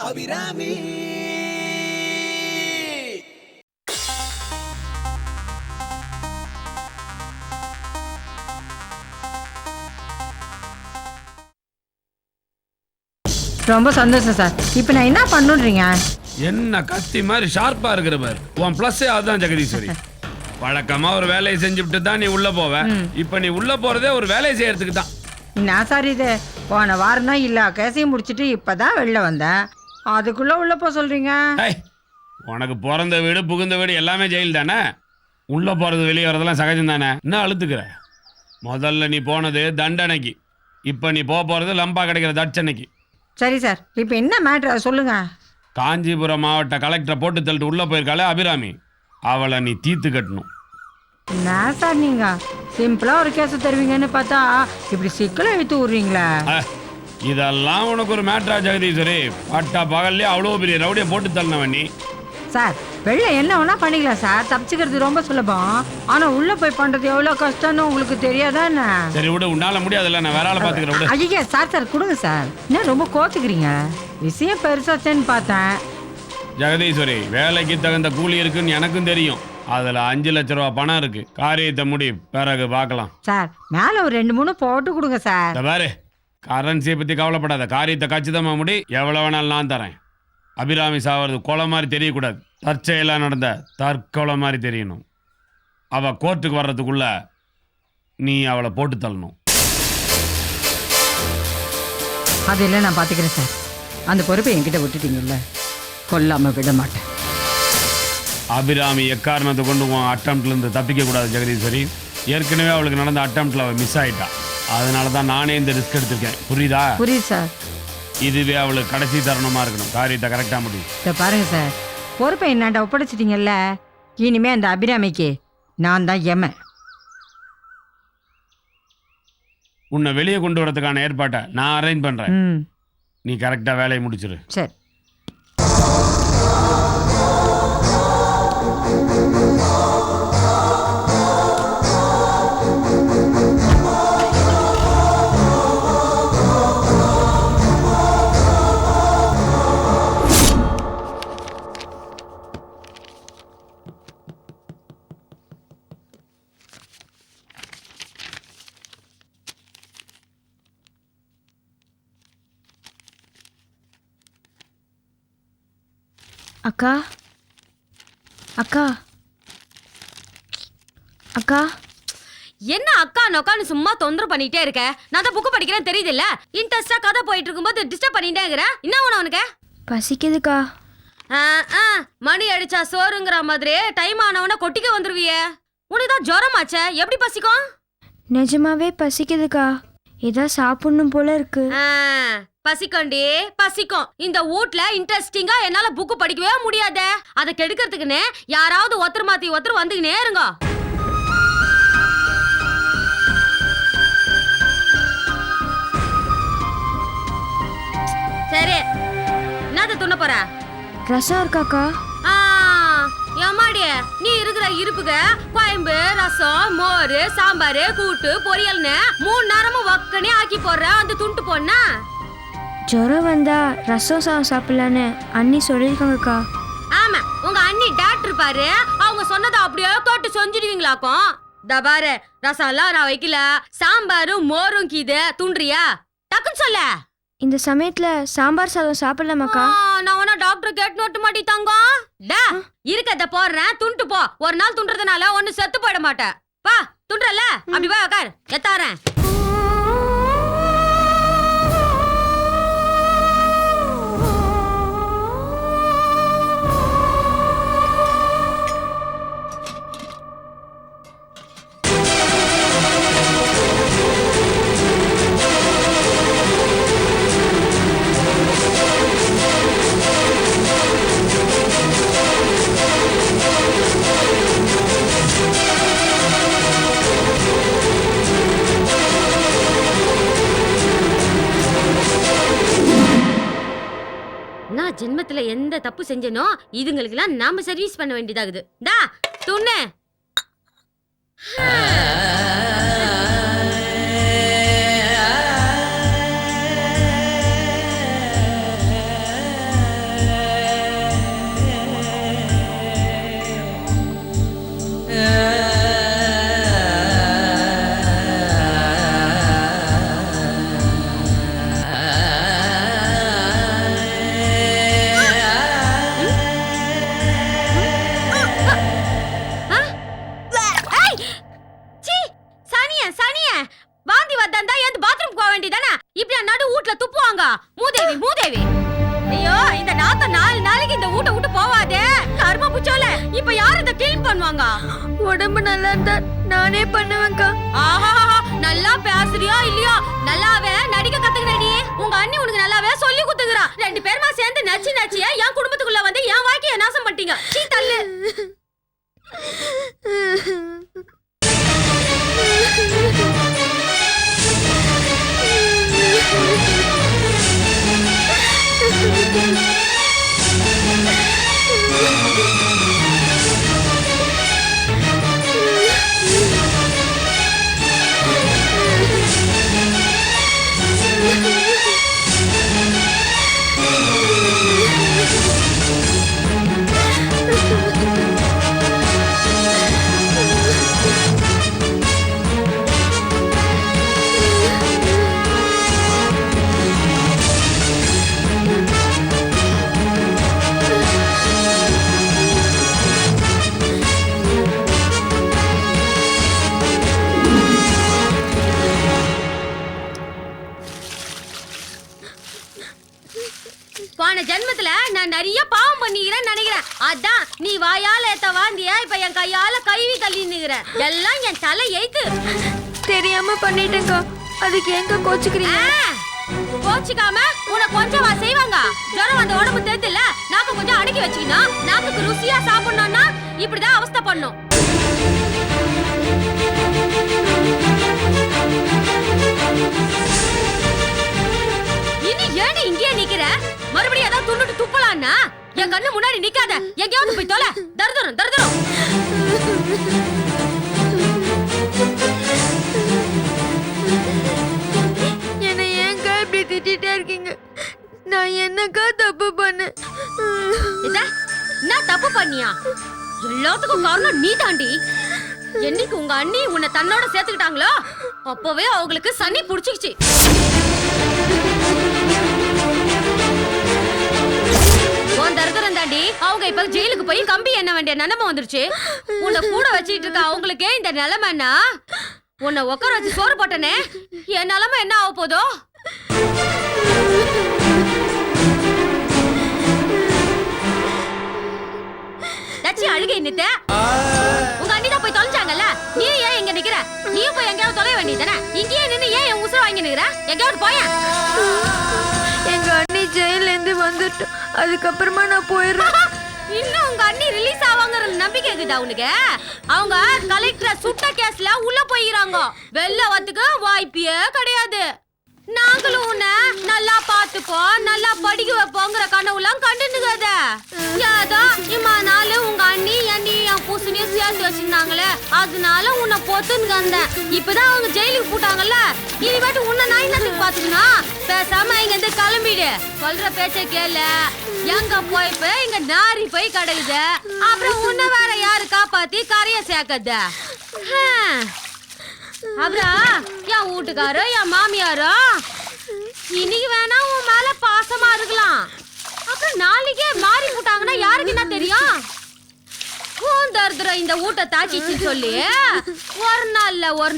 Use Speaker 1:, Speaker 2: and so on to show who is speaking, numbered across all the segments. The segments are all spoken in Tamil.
Speaker 1: அபிராமி.
Speaker 2: ரொம்ப சந்தோஷம் சார். இப்போ நான் என்ன பண்ணுறீங்க?
Speaker 3: என்ன கத்தி மாதிரி ஷார்ப்பா இருக்கிற பார். உன் பிளஸ்ஸே அதுதான் ஜெகதீஸ்வரி. வழக்கமா ஒரு வேலையை செஞ்சுட்டு தான் நீ உள்ள போவ. இப்போ நீ உள்ள போறதே ஒரு வேலையை செய்யறதுக்கு தான்.
Speaker 2: நான் சார் இது போன வாரம் தான் இல்லை கேசையும் முடிச்சுட்டு இப்போ தான் வெளில வந்தேன். அதுக்குள்ளே உள்ள போக சொல்கிறீங்க?
Speaker 3: உனக்கு பிறந்த வீடு புகுந்த வீடு எல்லாமே ஜெயில் தானே. உள்ள போறது வெளியே வரதெல்லாம் சகஜம் தானே. என்ன அழுத்துக்கிற? முதல்ல நீ போனது தண்டனைக்கு, இப்போ நீ போறது லம்பா கிடைக்கிற தட்சணைக்கு.
Speaker 2: சரி சார், இப்போ என்ன மேட்ரு சொல்லுங்க.
Speaker 3: காஞ்சிபுரம் மாவட்ட கலெக்டரை போட்டு தள்ளிட்டு உள்ள போயிருக்காளே அபிராமி, அவளை நீ தீர்த்து கட்டணும்.
Speaker 2: என்ன சார் நீங்க சிம்பிளா ஒரு கேஸ் தருவீங்கன்னு பார்த்தா இப்படி சிக்கலை எடுத்து விடுறீங்களா?
Speaker 3: இதெல்லாம் உனக்கு ஒரு மேட்ரா ஜெகதீஸ்வரி? பட்டா பகல்லே அவ்வளோ பெரிய ரவுடியை போட்டு தள்ளினவன் நீ.
Speaker 2: சார் வெளில என்ன வேணா பண்ணிக்கலாம் சார், தப்பிச்சுக்கிறது ரொம்ப சுலபம். ஆனா உள்ள போய் பண்றது எவ்வளவு கஷ்டம்னு உங்களுக்கு தெரியாதா என்ன?
Speaker 3: சரி விடு, உன்னால முடியாதுல்ல, நான் வேற ஆளை பாத்துக்கிறேன்.
Speaker 2: ஐயா சார் சார் கொடுங்க சார். என்ன ரொம்ப கோத்துக்கிறீங்க? விஷயம் பெருசாச்சேன்னு பார்த்தேன்.
Speaker 3: ஜெகதீஸ்வரி, வேலைக்கு தகுந்த கூலி இருக்குன்னு எனக்கும் தெரியும். அதுல 5 லட்ச ரூபா பணம் இருக்கு. காரியத்தை முடி, பிறகு பார்க்கலாம்.
Speaker 2: சார் மேல ஒரு 2-3 போட்டு கொடுங்க சார்.
Speaker 3: பாரு, கரன்சியை பத்தி கவலைப்படாத. காரியத்தை கச்சிதமா முடி, எவ்வளவு வேணாலும் நான் தரேன். அபிராமி சாவது கொலை மாதிரி தெரியக்கூடாது, தற்செயலாக நடந்த தற்கொலை மாதிரி தெரியணும். அவள் கோர்ட்டுக்கு வர்றதுக்குள்ள நீ அவளை போட்டு தள்ளணும்.
Speaker 2: அதெல்லாம் நான் பார்த்துக்கிறேன் சார். அந்த பொறுப்பை என்கிட்ட விட்டுட்டீங்கல்ல, கொல்லாமல் விட மாட்டேன்.
Speaker 3: அபிராமி எக்காரணத்தை கொண்டு அட்டம்ப்ட்லேருந்து தப்பிக்க கூடாது ஜெகதீஸ்வரி. ஏற்கனவே அவளுக்கு நடந்த அட்டம்ப்ட்ல அவள் மிஸ் ஆகிட்டா. அதனால தான் நானே இந்த ரிஸ்க் எடுத்திருக்கேன். புரியுதா?
Speaker 2: புரியுது சார்.
Speaker 3: இதுவே அவளுக்கு கடைசி தருணமாக இருக்கணும். காரியத்தை கரெக்டாக முடியும்.
Speaker 2: இதை பாருங்க சார், பொறுப்பை என்னாண்ட ஒப்படைச்சிட்டிங்கல்ல, இனிமே அந்த அபிராமிக்கு நான் தான் எமன்.
Speaker 3: உன்னை வெளியே கொண்டு வரதுக்கான ஏற்பாட்டை நான் அரேஞ்ச் பண்ணுறேன். நீ கரெக்டாக வேலையை முடிச்சிரு.
Speaker 2: சரி.
Speaker 4: அக்கா அக்கா அக்கா,
Speaker 5: என்ன அக்கா நோக்கான்னு சும்மா தொந்தரவு பண்ணிட்டே இருக்க? நான் தான் புக்கு படிக்கிறேன் தெரியுது இல்ல? இன்ட்ரெஸ்டா கதை போயிட்டு இருக்கும்போது டிஸ்டர்ப் பண்ணிட்டே இருக்கிறேன். என்ன வேணும் உனக்கு?
Speaker 4: பசிக்குதுக்கா.
Speaker 5: மணி அடிச்சா சோறுங்கிற மாதிரி டைம் ஆனவன கொட்டிக்க வந்துருவியே. உனக்கு தான் ஜுரமாச்சே, எப்படி பசிக்கும்?
Speaker 4: நிஜமாவே பசிக்குதுக்கா, ஏதா சாப்பிடணும் போல இருக்கு.
Speaker 5: பசிக்கண்டி பசிக்கும். இந்த வீட்ல இன்ட்ரெஸ்டிங்கா என்னால புக்கு படிக்கவே முடியாது. அதை கெடுக்கிறதுக்குன்னு யாராவது ஒருத்தர் மாத்தி ஒருத்தர் வந்துக்கினே இருங்க. சரி, என்னது துண்ண போற?
Speaker 4: ரசம் இருக்காக்கா?
Speaker 5: ஏமாடி, நீ இருக்கிற இருப்புக்கு குழம்பு, ரசம், மோர், சாம்பார், கூட்டு, பொரியல்னு 3 நேரமும் வக்கனே ஆக்கி போடுற. அந்த துண்டு போனா
Speaker 4: ஜுரம் வந்தா ரசம் சாப்பிடலான்னு அண்ணி சொல்லியிருக்காங்கக்கா.
Speaker 5: ஆமா, உங்க அண்ணி டாக்டர் பாரு, அவங்க சொன்னதை அப்படியே கேட்டு செஞ்சிடுவீங்களாக்கும். தபாரு, ரசம் எல்லாம் நான் வைக்கல, சாம்பாரும் மோரும் கீது துண்டுறியா? டக்குன்னு சொல்ல.
Speaker 4: இந்த சமயத்துல சாம்பார் சாதம் சாப்பிடலாமாக்கா?
Speaker 5: நான் உன டாக்டர் கேட்டு நோட்டு மாட்டி தங்கம். டா இருக்கத போடுறேன், துண்டு போ. ஒரு நாள் துண்டுறதுனால ஒன்னு செத்து போயிட மாட்டேன். பா துண்டுறல, அப்படி வா உட்கார், எத்தாரேன். நான் ஜென்மத்துல எந்த தப்பு செஞ்சனோ இதுங்களுக்கெல்லாம் நாம சர்வீஸ் பண்ண வேண்டியதாகுது. டா துண்ணு. பண்ணுவாங்க?
Speaker 4: உடம்பு நல்லா இருந்தா நானே பண்ணுவேன்க்கா.
Speaker 5: ஆஹா, நல்லா பேசுறியோ இல்லையோ, நல்லாவே நடிக்க கத்துக்கினடி. உங்க அண்ணி உனக்கு நல்லாவே சொல்லி குத்துக்கிறா. 2 பேருமா சேர்ந்து நச்சி நச்சியா என் குடும்பத்துக்குள்ள வந்து என் வாழ்க்கைய நாசம் பண்ணிட்டீங்க. சீ தள்ளு. போன ஜென்மத்துல நான் நிறைய பாவம் பண்ணிக்கிறேன்னு நினைக்கிறேன். அதான் நீ வாயால ஏத்த வாந்தியா இப்ப என் கையால கைவி தள்ளி நிக்கிற. எல்லாம் என் தலை எய்த்து.
Speaker 4: தெரியாம பண்ணிட்டேன்க்கா. அதுக்கு எங்க கோச்சுக்கிறீங்க?
Speaker 5: கோச்சிக்காம உனக்கு கொஞ்சம் செய்வாங்க. ஜுரம் வந்த உடம்பு தெரியுதுல்ல, நாக்கு கொஞ்சம் அடக்கி வச்சுக்கணும். நாக்குக்கு ருசியா சாப்பிடணும்னா இப்படிதான் அவஸ்தை பண்ணும். இனி ஏன் இங்கேயே நிக்கிற? மறுபடியும் ஏதாவது துண்ணுட்டு துப்பலான்னா என் கண்ணு முன்னாடி நிக்காத. எங்கேயாவது போய் தொலை. தருதரும் தருதரும்.
Speaker 4: என்னை ஏன்க்கா இப்படி திட்டிட்டே இருக்கீங்க? நான் என்னக்கா தப்பு பண்ணேன்?
Speaker 5: என்ன தப்பு பண்ணியா? எல்லாத்துக்கும் காரணம் நீ தாண்டி. என்னைக்கு உங்க அண்ணி உன்னை தன்னோட சேர்த்துக்கிட்டாங்களோ அப்பவே அவங்களுக்கு சனி புடிச்சுக்கிச்சு. தருதரம் தாண்டி அவங்க இப்ப ஜெயிலுக்கு போய் கம்பி என்ன வேண்டிய நிலைமை வந்துருச்சு. உன்னை கூட வச்சுட்டு இருக்க அவங்களுக்கே இந்த நிலைமைன்னா உன்னை உட்கார வச்சு சோறு போட்டனே என் நிலைமை என்ன ஆக போதோ? லட்சி அழுகை நித்த. உங்க அண்ணி தான் போய் தொலைஞ்சாங்கல்ல, நீ ஏன் இங்க நிக்கிற? நீயும் போய் எங்கேயாவது தொலை வேண்டியதானே. இங்கேயே நின்னு ஏன் என் உசுர வாங்கி நிக்கிற? எங்கேயாவது போய.
Speaker 4: எங்க அண்ணி ஜெயில இருந்து வந்துட்டு அதுக்கப்புறமா நான் போயிடுறேன்.
Speaker 5: இன்னும் உங்க அண்ணி ரிலீஸ் ஆவாங்கற நம்பிக்கை இருக்குதா உனக்கு? அவங்க கலெக்டர் சுட்ட கேஸ்ல உள்ள போயிராங்க. வெளில வரதுக்கு வாய்ப்பே கிடையாது. நாங்களும் உன்னை நல்லா பாத்துப்போம், நல்லா படிக்க வைப்போங்கிற கனவுலாம் கண்டுனுக்காத. ஏதோ இம்மா நாள் உங்க அண்ணி என் பூசணியும் சேர்த்து வச்சிருந்தாங்களே, அதனால உன்னை பொத்துன்னு வந்தேன். இப்பதான் அவங்க ஜெயிலுக்கு போட்டாங்கல்ல, இனிமேட்டு உன்னை நான் என்னத்துக்கு பாத்துக்கணும்? பேசாம இங்க இருந்து கிளம்பிடு. சொல்ற பேச்ச கேளு. எங்க போய் இங்க நாரி போய் கிடக்குது. அப்புறம் உன்னை வேற யாரு காப்பாத்தி கரைய சேர்க்கத? அப்புறம் என் வீட்டுக்காரோ என் மாமியாரோ இன்னைக்கு வேணா உன் மேல பாசமா இருக்கலாம், அப்புறம் நாளைக்கே மாறி போட்டாங்கன்னா யாருக்கு என்ன தெரியும்? இந்த ஊட்ட தாச்சிச்சு சொல்லி ஒரு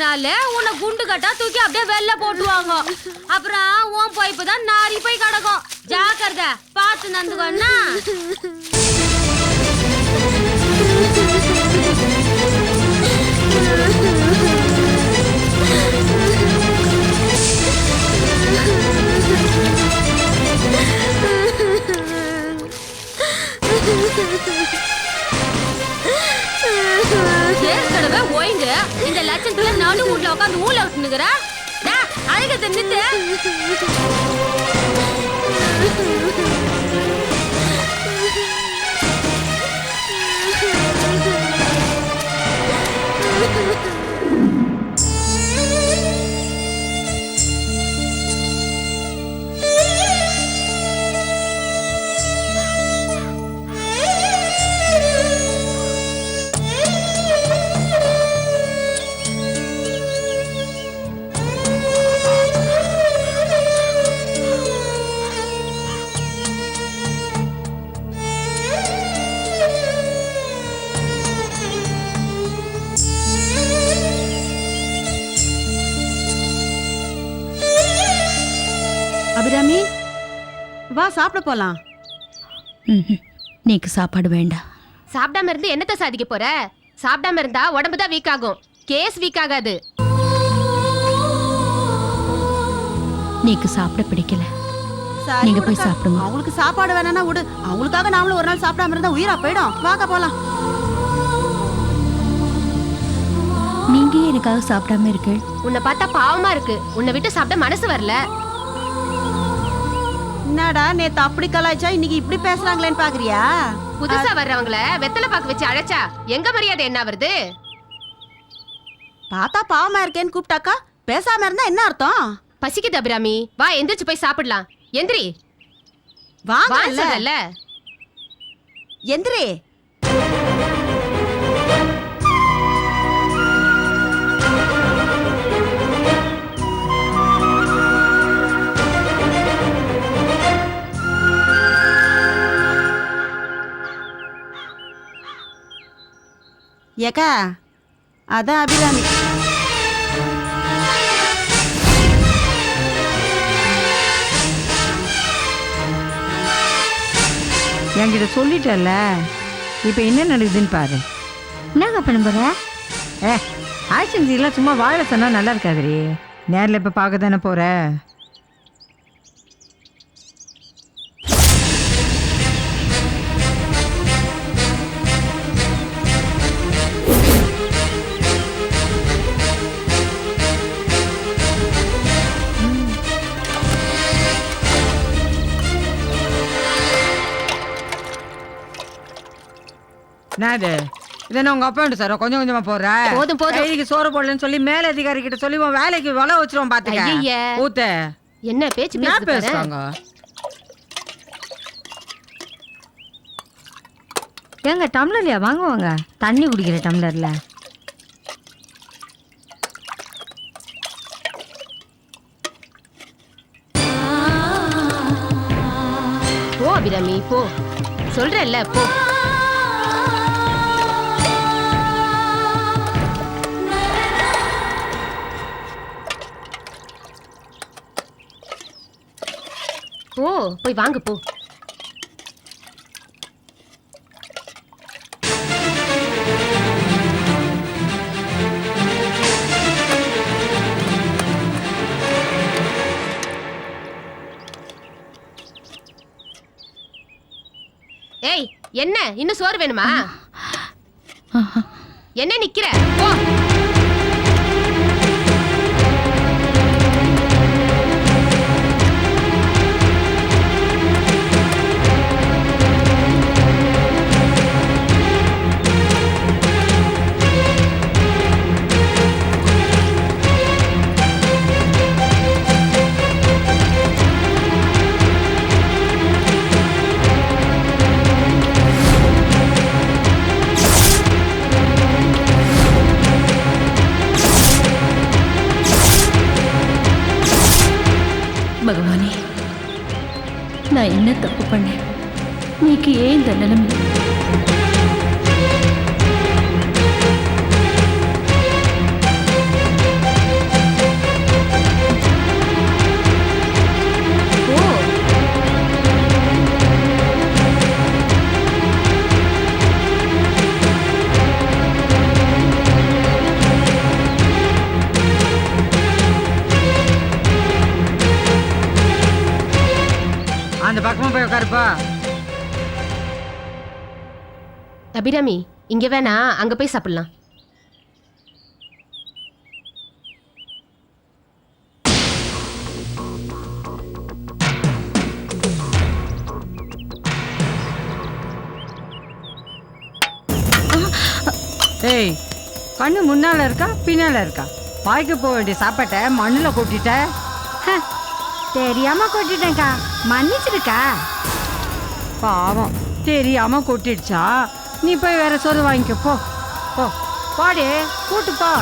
Speaker 5: நாள் உன்னை குண்டு கட்டா தூக்கி அப்படியே வெளில போட்டுவாங்க. அப்புறம் உன் போய்ப்பு தான் நாரி போய் கிடக்கும். ஜாக்கிரதை, பார்த்து நந்துக்கோன்னா. ஏற்கனவே ஓய்ந்து இந்த லட்சத்துல நடு வீட்டுல உட்காந்து ஊழ விட்டுனுக்குற. அழகத்தை நித்து.
Speaker 1: அபிராமி, வா சாப்பிட போலாம்.
Speaker 6: நீக்கு சாப்பாடு வேண்டாம்.
Speaker 5: சாப்பிடாம இருந்து என்னத்த சாதிக்க போற?
Speaker 6: சாப்பிடாம இருந்தா உடம்பு தான் வீக் ஆகும், கேஸ் வீக் ஆகாது.
Speaker 7: நீக்கு சாப்பிட பிடிக்கல,
Speaker 1: சரி,
Speaker 7: நீங்க போய்
Speaker 1: விடுக்கா.
Speaker 7: சாப்பிடுங்க.
Speaker 1: அவங்களுக்கு சாப்பாடு வேணாம்னா விடு. அவங்களுக்காக நாமளும் ஒரு நாள் சாப்பிடாம இருந்தா உயிரா போயிடும். வாங்க போலாம்.
Speaker 7: நீங்க ஏன் எனக்காக சாப்பிடாம இருக்கு?
Speaker 6: உன்னை பார்த்தா பாவமா இருக்கு, உன்னை விட்டு சாப்பிட மனசு வரல.
Speaker 1: என்னடா நேத்து அப்படி கலாய்ச்சா இன்னைக்கு இப்படி பேசுறாங்களேன்னு பாக்குறியா?
Speaker 6: புதுசா வர்றவங்கள வெத்தலை பாக்கு வச்சு அழைச்சா எங்க மரியாதை என்ன வருது?
Speaker 1: பார்த்தா பாவமா இருக்கேன்னு கூப்பிட்டாக்கா பேசாம இருந்தா என்ன அர்த்தம்?
Speaker 6: பசிக்குது அபிராமி, வா எந்திரிச்சு போய் சாப்பிடலாம். எந்திரி,
Speaker 1: வாங்க
Speaker 6: வான்னு சொல்றேன்ல.
Speaker 1: எந்திரி. ஏக்கா அதான் அபிராமி.
Speaker 2: என்கிட்ட சொல்லிட்டல, இப்போ என்ன நடக்குதுன்னு பாரு.
Speaker 7: என்னங்க பண்ண போற?
Speaker 2: ஆக்ஷன் சீன்லாம் சும்மா வாழ சொன்னா நல்லா இருக்காதுரி. நேரில் இப்போ பார்க்க தானே போற. என்னது இதை உங்க அப்பா சார் கொஞ்சம் கொஞ்சமா போடுற.
Speaker 6: போதும், போதும்.
Speaker 2: கைதிக்கு சோறு போடலன்னு சொல்லி மேல அதிகாரி கிட்ட சொல்லி உன் வேலைக்கு வலை வச்சிருவோம் பாத்துக்க.
Speaker 6: ஐயையே.
Speaker 2: ஊத்த
Speaker 6: என்ன பேச்சு
Speaker 2: என்ன
Speaker 6: பேசுது பாரு.
Speaker 2: பேசுறாங்க?
Speaker 7: ஏங்க டம்ளர்லையா வாங்குவாங்க? தண்ணி குடிக்கிற டம்ளர்ல.
Speaker 6: போ அபிராமி போ, சொல்றேன்ல போ. போ போய் வாங்க போ. ஏய் என்ன இன்னும் சோறு வேணுமா? என்ன நிக்கிற? போ.
Speaker 7: பகவானே, நான் என்ன தப்பு பண்ணேன்? நீக்கு ஏன் இந்த நிலைமை?
Speaker 2: அந்த பக்கமா போய் உட்காருப்பா.
Speaker 6: அபிராமி இங்க வேணா, அங்க போய் சாப்பிடலாம்.
Speaker 2: ஏய், கண்ணு முன்னால இருக்கா பின்னால இருக்கா? வாய்க்கு போக வேண்டிய சாப்பாட்டை மண்ணுல கொட்டிட்ட.
Speaker 1: தெரியாம கொட்டிட்டேன்க்கா, மன்னிச்சிருக்கா.
Speaker 2: பாவம், தெரியாம கொட்டிடுச்சா? நீ போய் வேற சோறு வாங்கிக்க போ. போ பாடி கூட்டு போ.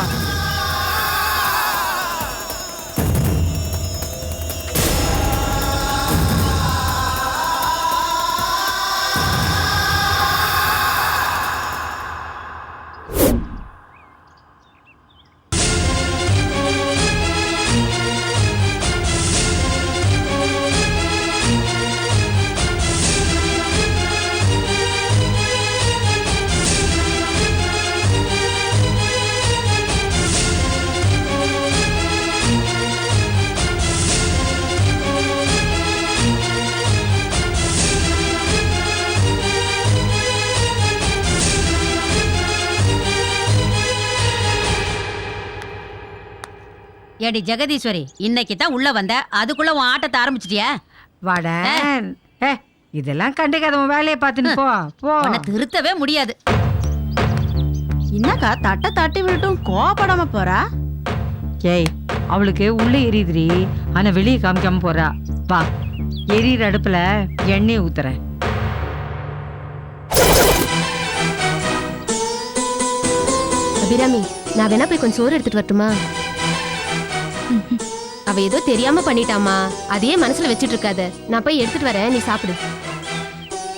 Speaker 1: ஏடி ஜெகதீஸ்வரி, இன்னைக்கு தான் உள்ள வந்த, அதுக்குள்ள உன் ஆட்டத்தை ஆரம்பிச்சிட்டியா?
Speaker 2: வாட இதெல்லாம் கண்டுக்காத உன் வேலையை பார்த்துன்னு போ போ.
Speaker 1: உன்னை திருத்தவே முடியாது.
Speaker 8: என்னக்கா தட்டை தட்டி விட்டும் கோபப்படாம போறா?
Speaker 2: ஏய், அவளுக்கு உள்ள எரியுதுரி, ஆனா வெளியே காமிக்காம போறா. வா, எரியிற அடுப்புல எண்ணெய் ஊத்துறேன்.
Speaker 6: அபிராமி, நான் வேணா போய் கொஞ்சம் சோறு எடுத்துட்டு வரட்டுமா? அவ ஏதோ தெரியாம பண்ணிட்டாமா, அதையே மனசுல வச்சிட்டு இருக்காத. நான் போய் எடுத்துட்டு வரேன், நீ சாப்பிடு.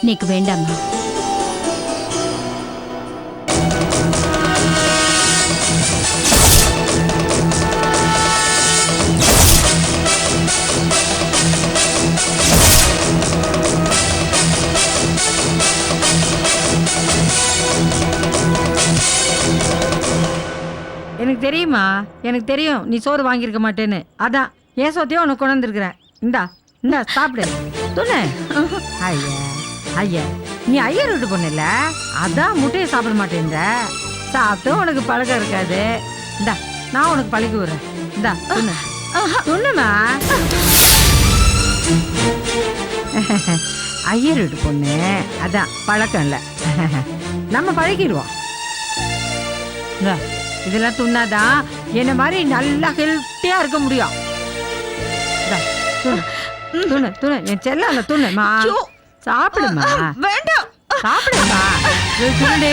Speaker 1: நீக்கு வேண்டாமா?
Speaker 2: எனக்கு தெரியுமா, எனக்கு தெரியும் நீ சோறு வாங்கியிருக்க மாட்டேன்னு. அதான் ஏன் சோத்தையும் உனக்கு கொண்டு வந்துருக்குறேன். இந்தா இந்தா சாப்பிடு. துணை ஐயா ஐயா, நீ ஐயர் விட்டு பொண்ணுல, அதான் முட்டையை சாப்பிட மாட்டேன்ற. சாப்பிட்டு உனக்கு பழக்கம் இருக்காது. இந்தா நான் உனக்கு பழக்கி விடுறேன். இந்தா துண்ணு துண்ணுமா. ஐயர் வீட்டு பொண்ணு, அதான் பழக்கம் இல்லை. நம்ம பழகிடுவோம். இதெல்லாம் துண்ணாதான் என்ன மாதிரி நல்லா ஹெல்த்தியா இருக்க முடியும். துணு துணு என் செல்ல துண்ணுமா, சாப்பிடுமா,
Speaker 8: வேண்டாம்.
Speaker 2: சாப்பிடுமா. துண்டு